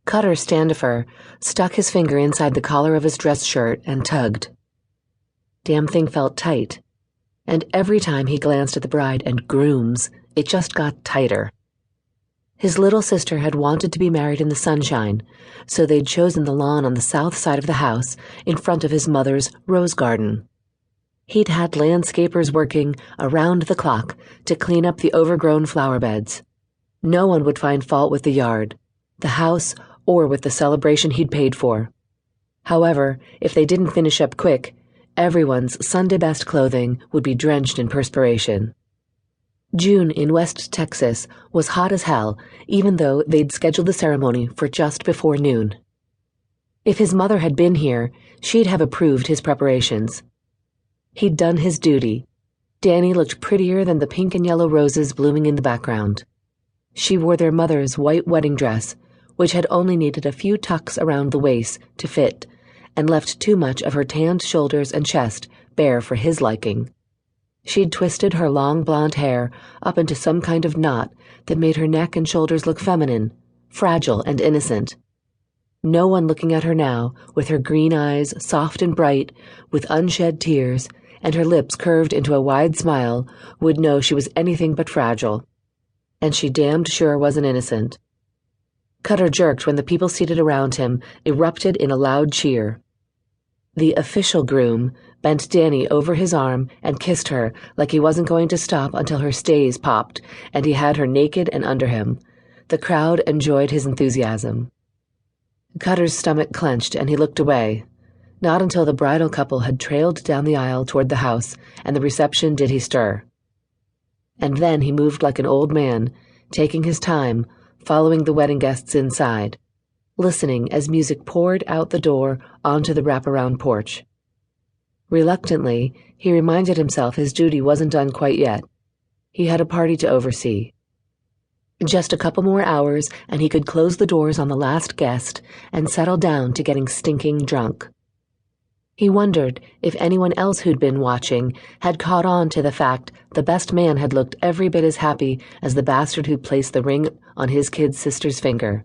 Cutter Standifer stuck his finger inside the collar of his dress shirt and tugged. Damn thing felt tight, and every time he glanced at the bride and grooms, it just got tighter. His little sister had wanted to be married in the sunshine, so they'd chosen the lawn on the south side of the house in front of his mother's rose garden. He'd had landscapers working around the clock to clean up the overgrown flower beds. No one would find fault with the yard, the house, or with the celebration he'd paid for. However, if they didn't finish up quick, everyone's Sunday-best clothing would be drenched in perspiration. June in West Texas was hot as hell, even though they'd scheduled the ceremony for just before noon. If his mother had been here, she'd have approved his preparations. He'd done his duty. Danny looked prettier than the pink and yellow roses blooming in the background. She wore their mother's white wedding dress, which had only needed a few tucks around the waist to fit, and left too much of her tanned shoulders and chest bare for his liking. She'd twisted her long blonde hair up into some kind of knot that made her neck and shoulders look feminine, fragile and innocent. No one looking at her now, with her green eyes soft and bright, with unshed tears, and her lips curved into a wide smile, would know she was anything but fragile. And she damned sure wasn't innocent. Cutter jerked when the people seated around him erupted in a loud cheer. The official groom bent Danny over his arm and kissed her like he wasn't going to stop until her stays popped and he had her naked and under him. The crowd enjoyed his enthusiasm. Cutter's stomach clenched and he looked away. Not until the bridal couple had trailed down the aisle toward the house and the reception did he stir. And then he moved like an old man, taking his time, following the wedding guests inside, listening as music poured out the door onto the wraparound porch. Reluctantly, he reminded himself his duty wasn't done quite yet. He had a party to oversee. Just a couple more hours and he could close the doors on the last guest and settle down to getting stinking drunk. He wondered if anyone else who'd been watching had caught on to the fact the best man had looked every bit as happy as the bastard who placed the ring on his kid sister's finger.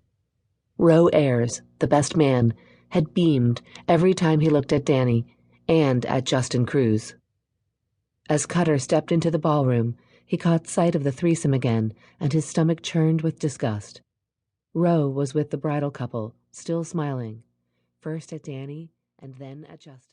Roe Ayers, the best man, had beamed every time he looked at Danny and at Justin Cruz. As Cutter stepped into the ballroom, he caught sight of the threesome again, and his stomach churned with disgust. Roe was with the bridal couple, still smiling, first at Danny and then at Justin.